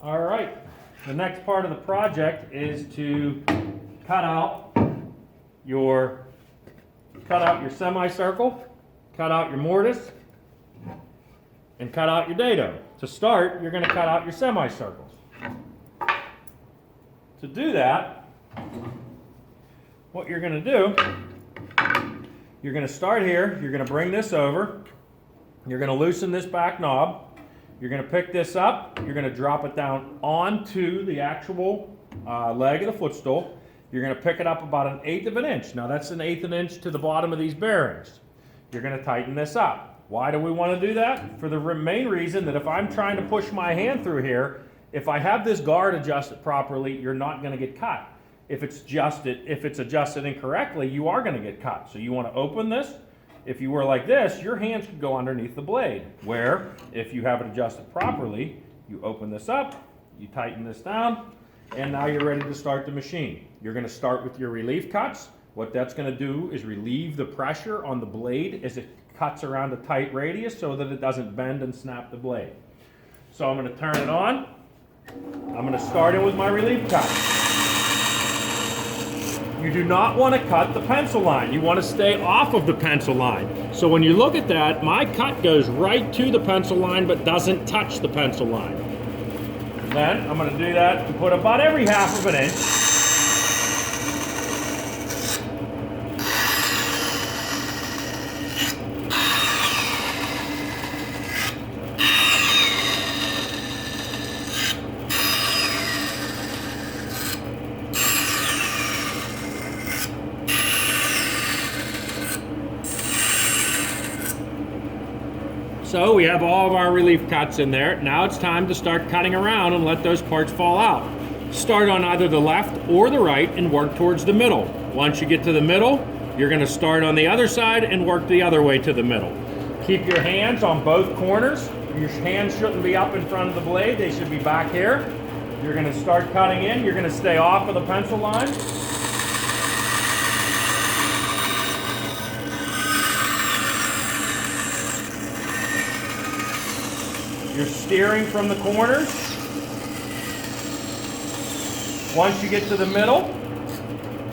All right, the next part of the project is to cut out your semicircle, cut out your mortise, and cut out your dado. To start, you're going to cut out your semicircles. To do that, what you're going to do, you're going to start here, you're going to bring this over, you're going to loosen this back knob, you're going to pick this up, you're going to drop it down onto the actual leg of the footstool. You're going to pick it up about 1/8 of an inch. Now that's 1/8 of an inch to the bottom of these bearings. You're going to tighten this up. Why do we want to do that? For the main reason that if I'm trying to push my hand through here, if I have this guard adjusted properly, you're not going to get cut. If it's adjusted incorrectly, you are going to get cut. So you want to open this. If you were like this, your hands could go underneath the blade. Where, if you have it adjusted properly, you open this up, you tighten this down, and now you're ready to start the machine. You're going to start with your relief cuts. What that's going to do is relieve the pressure on the blade as it cuts around a tight radius so that it doesn't bend and snap the blade. So I'm going to turn it on. I'm going to start in with my relief cut. You do not want to cut the pencil line. You want to stay off of the pencil line. So when you look at that, my cut goes right to the pencil line but doesn't touch the pencil line. And then I'm going to do that and put about every 1/2 of an inch. So we have all of our relief cuts in there. Now it's time to start cutting around and let those parts fall out. Start on either the left or the right and work towards the middle. Once you get to the middle, you're going to start on the other side and work the other way to the middle. Keep your hands on both corners. Your hands shouldn't be up in front of the blade. They should be back here. You're going to start cutting in. You're going to stay off of the pencil line. You're steering from the corners. Once you get to the middle,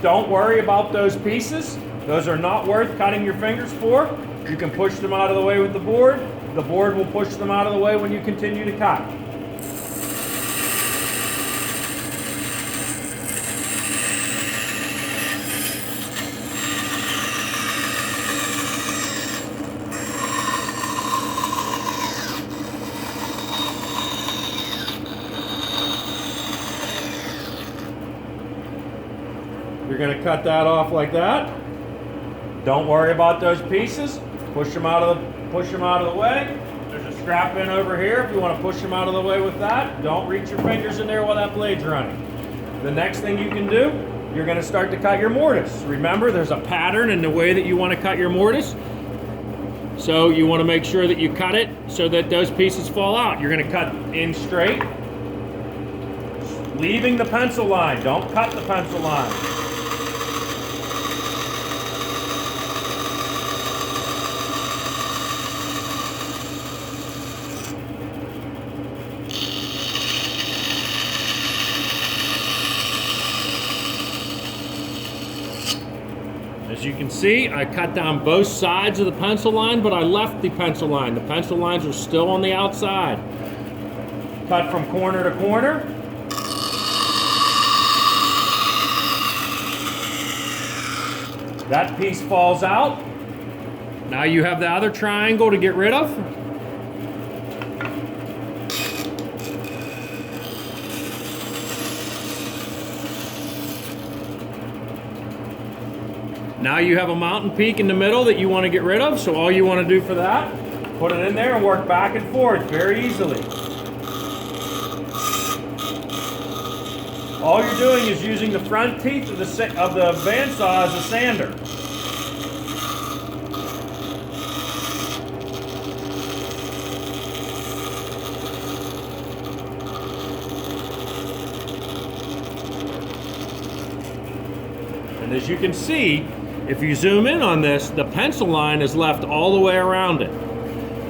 don't worry about those pieces. Those are not worth cutting your fingers for. You can push them out of the way with the board. The board will push them out of the way when you continue to cut. You're going to cut that off like that. Don't worry about those pieces. Push them out of the way. There's a strap in over here if you want to push them out of the way with that. Don't reach your fingers in there while that blade's running. The next thing you can do, you're going to start to cut your mortise. Remember, there's a pattern in the way that you want to cut your mortise. So you want to make sure that you cut it so that those pieces fall out. You're going to cut in straight, leaving the pencil line. Don't cut the pencil line. As you can see, I cut down both sides of the pencil line, but I left the pencil line. The pencil lines are still on the outside. Cut from corner to corner. That piece falls out. Now you have the other triangle to get rid of. Now you have a mountain peak in the middle that you want to get rid of, so all you want to do for that, put it in there and work back and forth very easily. All you're doing is using the front teeth of the bandsaw as a sander. And as you can see, if you zoom in on this, the pencil line is left all the way around it.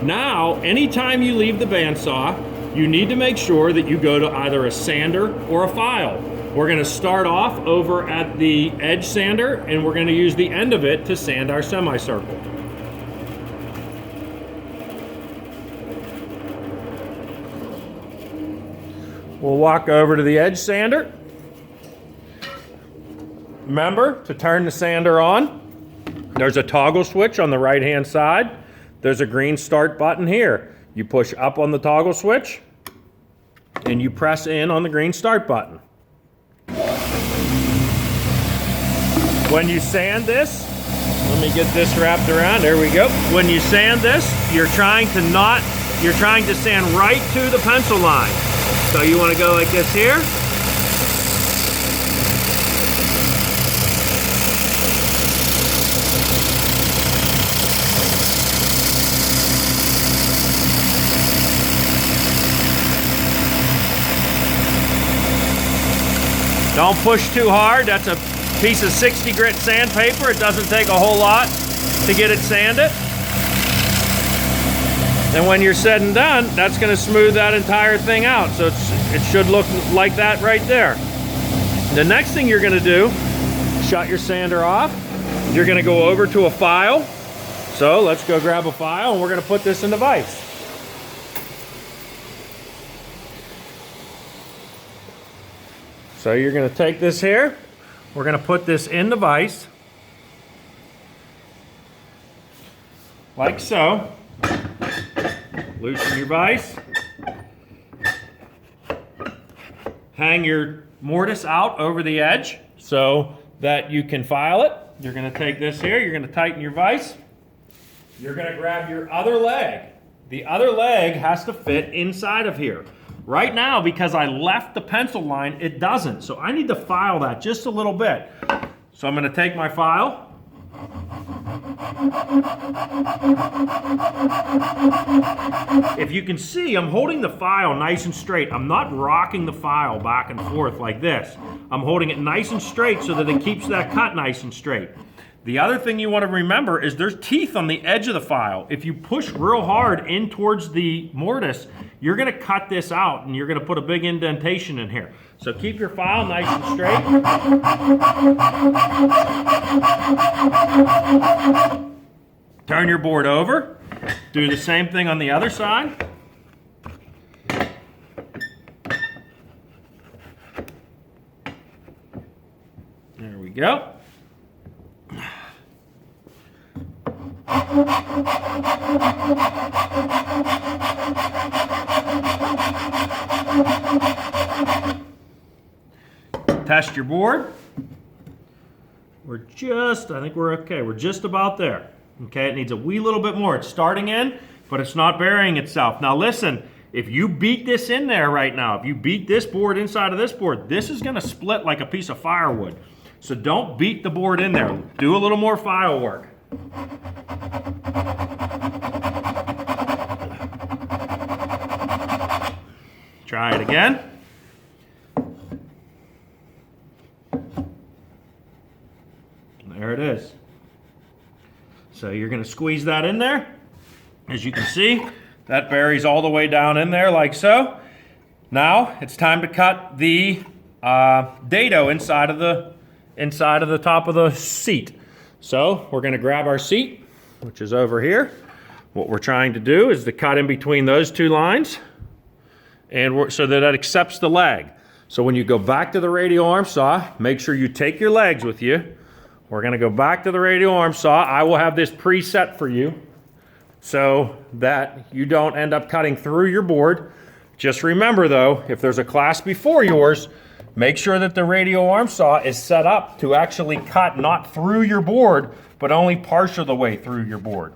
Now, anytime you leave the bandsaw, you need to make sure that you go to either a sander or a file. We're going to start off over at the edge sander, and we're going to use the end of it to sand our semicircle. We'll walk over to the edge sander. Remember to turn the sander on. There's a toggle switch on the right-hand side. There's a green start button here. You push up on the toggle switch, and you press in on the green start button. When you sand this, let me get this wrapped around, there we go. When you sand this, you're trying to sand right to the pencil line. So you want to go like this here. Don't push too hard. That's a piece of 60 grit sandpaper. It doesn't take a whole lot to get it sanded. And when you're said and done, that's going to smooth that entire thing out. So it should look like that right there. The next thing you're going to do, shut your sander off. You're going to go over to a file. So let's go grab a file, and we're going to put this in the vise. So you're going to take this here, we're going to put this in the vise, like so. Loosen your vise. Hang your mortise out over the edge so that you can file it. You're going to take this here, you're going to tighten your vise. You're going to grab your other leg. The other leg has to fit inside of here. Right now, because I left the pencil line, it doesn't. So I need to file that just a little bit. So I'm going to take my file. If you can see, I'm holding the file nice and straight. I'm not rocking the file back and forth like this. I'm holding it nice and straight so that it keeps that cut nice and straight. The other thing you want to remember is there's teeth on the edge of the file. If you push real hard in towards the mortise, you're going to cut this out and you're going to put a big indentation in here. So keep your file nice and straight. Turn your board over. Do the same thing on the other side. There we go. Test your board. I think we're okay. We're just about there. Okay, it needs a wee little bit more. It's starting in, but it's not burying itself. Now listen, if you beat this in there right now, if you beat this board inside of this board, this is going to split like a piece of firewood. So don't beat the board in there. Do a little more file work. Try it again. There it is. So you're going to squeeze that in there. As you can see, that buries all the way down in there like so. Now it's time to cut the dado inside of the top of the seat. So we're going to grab our seat, which is over here. What we're trying to do is to cut in between those two lines, and so that it accepts the leg. So when you go back to the radial arm saw, make sure you take your legs with you. We're going to go back to the radial arm saw. I will have this preset for you so that you don't end up cutting through your board. Just remember though, if there's a class before yours, make sure that the radial arm saw is set up to actually cut not through your board, but only partial of the way through your board.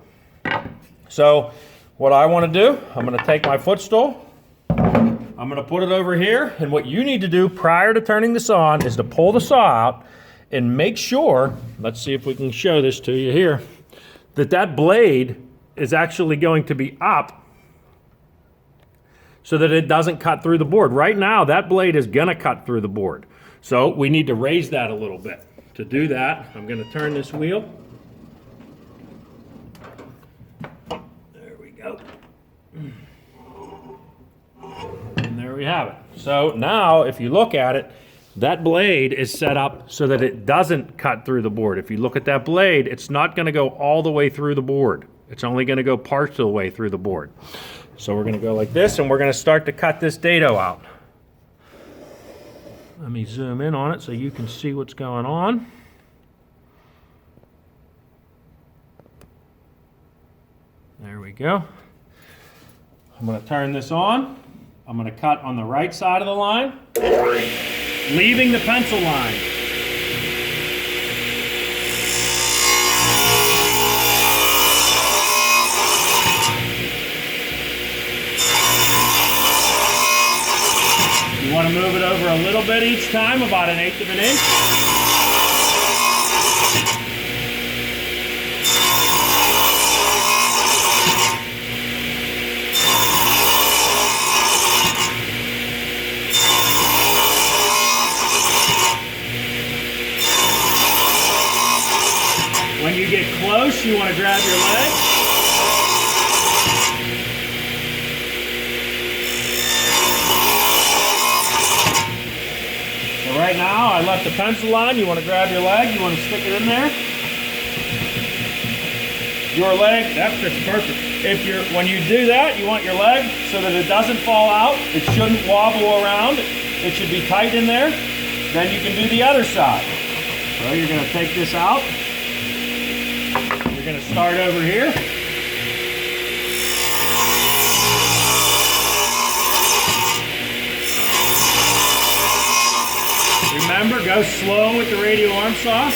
So what I want to do, I'm going to take my footstool, I'm going to put it over here, and what you need to do prior to turning this on is to pull the saw out and make sure, let's see if we can show this to you here, that that blade is actually going to be up so that it doesn't cut through the board. Right now, that blade is going to cut through the board. So we need to raise that a little bit. To do that, I'm going to turn this wheel. There we go. there we have it. So now, if you look at it, that blade is set up so that it doesn't cut through the board. If you look at that blade, it's not going to go all the way through the board. It's only going to go part of the way through the board. So we're going to go like this, and we're going to start to cut this dado out. Let me zoom in on it so you can see what's going on. There we go. I'm going to turn this on. I'm going to cut on the right side of the line, leaving the pencil line. You want to move it over a little bit each time, about 1/8 of an inch. When you get close, you want to grab your leg. So right now, I left the pencil line. You want to grab your leg. You want to stick it in there. Your leg, that fits perfect. When you do that, you want your leg so that it doesn't fall out. It shouldn't wobble around. It should be tight in there. Then you can do the other side. So you're going to take this out. You're going to start over here. Remember, go slow with the radial arm saw.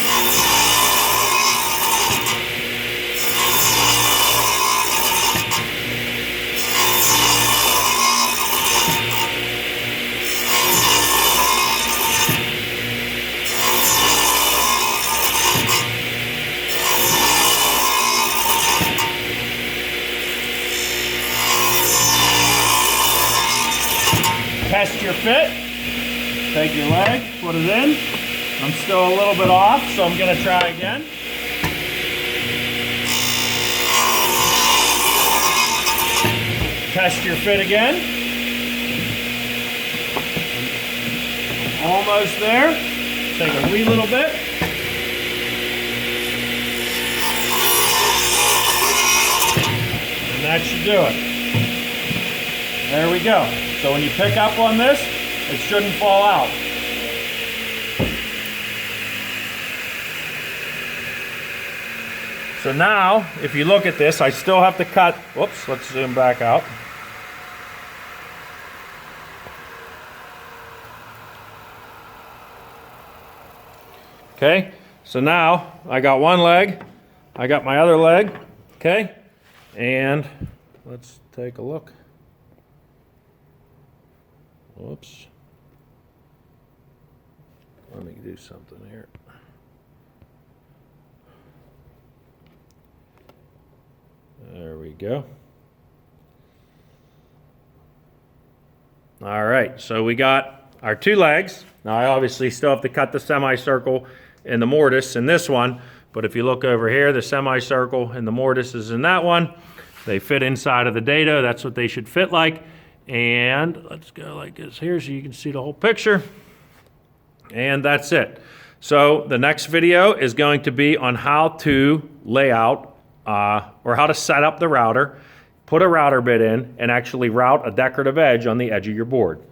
Test your fit. Take your leg, put it in. I'm still a little bit off, so I'm going to try again. Test your fit again. Almost there. Take a wee little bit. And that should do it. There we go. So when you pick up on this, it shouldn't fall out. So now, if you look at this, I still have to cut. Whoops, let's zoom back out. Okay, so now I got one leg, I got my other leg, okay, and let's take a look. Whoops. Let me do something here. There we go. All right, so we got our two legs. Now I obviously still have to cut the semicircle and the mortise in this one, but if you look over here, the semicircle and the mortise is in that one. They fit inside of the dado. That's what they should fit like. And let's go like this here so you can see the whole picture. And that's it. So the next video is going to be on how to lay out or how to set up the router, put a router bit in, and actually route a decorative edge on the edge of your board.